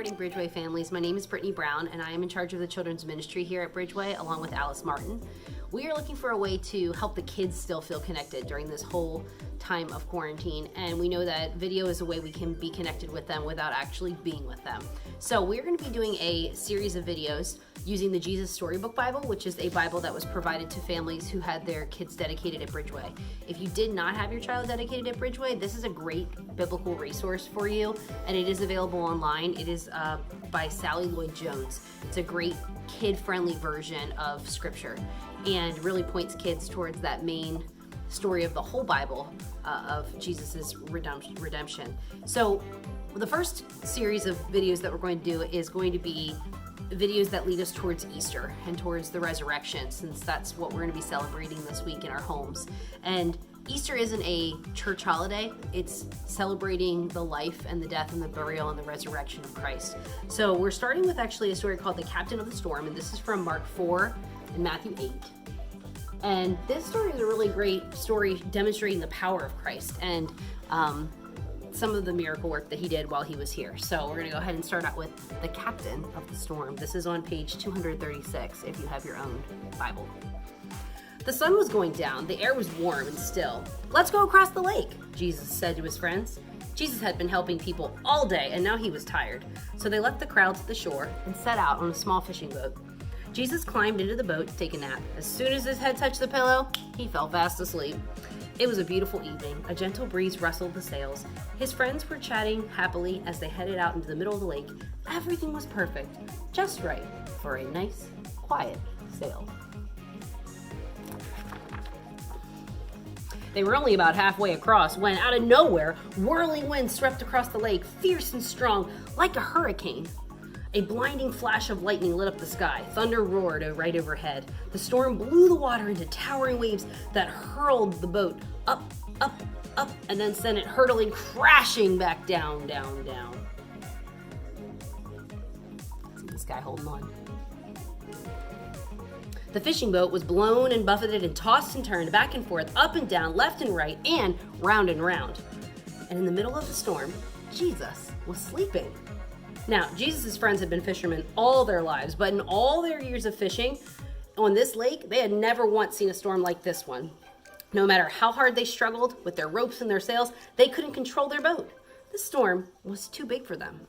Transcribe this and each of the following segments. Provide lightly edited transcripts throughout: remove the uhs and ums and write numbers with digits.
morning, Bridgeway families. My name is Brittany Brown, and I am in charge of the children's ministry here at Bridgeway, along with Alice Martin. We are looking for a way to help the kids still feel connected during this whole time of quarantine, and we know that video is a way we can be connected with them without actually being with them. So we're going to be doing a series of videos using the Jesus Storybook Bible, which is a Bible that was provided to families who had their kids dedicated at Bridgeway. If you did not have your child dedicated at Bridgeway, this is a great biblical resource for you, and it is available online. It is by Sally Lloyd-Jones. It's a great kid-friendly version of Scripture and really points kids towards that main story of the whole Bible of Jesus's redemption. So the first series of videos that we're going to do is going to be videos that lead us towards Easter and towards the resurrection, since that's what we're going to be celebrating this week in our homes. And Easter isn't a church holiday. It's celebrating the life and the death and the burial and the resurrection of Christ. So we're starting with actually a story called The Captain of the Storm, and this is from Mark 4 and Matthew 8. And this story is a really great story demonstrating the power of Christ and some of the miracle work that he did while he was here. So we're going to go ahead and start out with The Captain of the Storm. This is on page 236 if you have your own Bible. The sun was going down. The air was warm and still. "Let's go across the lake," Jesus said to his friends. Jesus had been helping people all day, and now he was tired. So they left the crowds at the shore and set out on a small fishing boat. Jesus climbed into the boat to take a nap. As soon as his head touched the pillow, he fell fast asleep. It was a beautiful evening. A gentle breeze rustled the sails. His friends were chatting happily as they headed out into the middle of the lake. Everything was perfect, just right for a nice, quiet sail. They were only about halfway across when, out of nowhere, whirling winds swept across the lake, fierce and strong, like a hurricane. A blinding flash of lightning lit up the sky. Thunder roared right overhead. The storm blew the water into towering waves that hurled the boat up, up, up, and then sent it hurtling, crashing back down, down, down. See this guy holding on. The fishing boat was blown and buffeted and tossed and turned back and forth, up and down, left and right, and round and round. And in the middle of the storm, Jesus was sleeping. Now, Jesus' friends had been fishermen all their lives, but in all their years of fishing on this lake, they had never once seen a storm like this one. No matter how hard they struggled with their ropes and their sails, they couldn't control their boat. The storm was too big for them.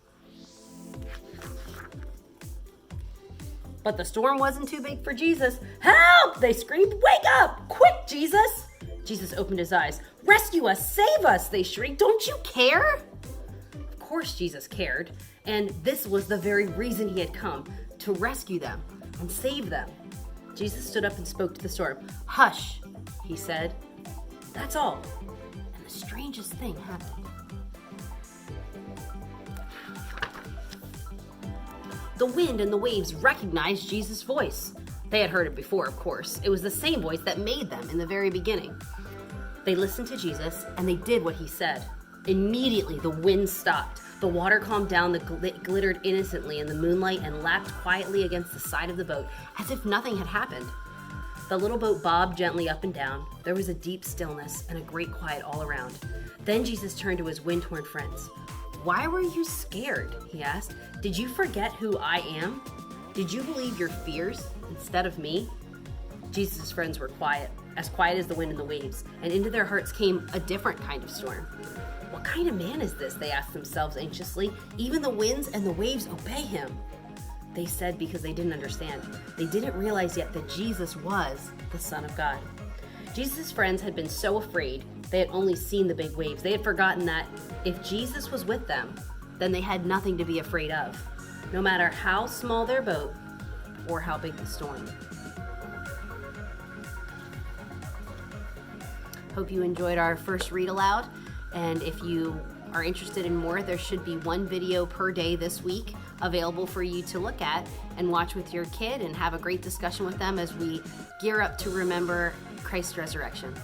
But the storm wasn't too big for Jesus. "Help!" they screamed. "Wake up! Quick, Jesus!" Jesus opened his eyes. "Rescue us! Save us!" they shrieked. "Don't you care?" Of course Jesus cared, and this was the very reason he had come, to rescue them and save them. Jesus stood up and spoke to the storm. "Hush," he said. That's all. And the strangest thing happened. The wind and the waves recognized Jesus' voice. They had heard it before, of course. It was the same voice that made them in the very beginning. They listened to Jesus, and they did what he said. Immediately, the wind stopped. The water calmed down, glittered innocently in the moonlight, and lapped quietly against the side of the boat, as if nothing had happened. The little boat bobbed gently up and down. There was a deep stillness and a great quiet all around. Then Jesus turned to his wind-torn friends. "Why were you scared?" he asked. "Did you forget who I am? Did you believe your fears instead of me?" Jesus' friends were quiet as the wind and the waves, and into their hearts came a different kind of storm. "What kind of man is this?" they asked themselves anxiously. "Even the winds and the waves obey him." They said because they didn't understand. They didn't realize yet that Jesus was the Son of God. Jesus' friends had been so afraid they had only seen the big waves. They had forgotten that if Jesus was with them, then they had nothing to be afraid of, no matter how small their boat or how big the storm. Hope you enjoyed our first read aloud, and if you are interested in more, there should be one video per day this week available for you to look at and watch with your kid and have a great discussion with them as we gear up to remember Christ's resurrection.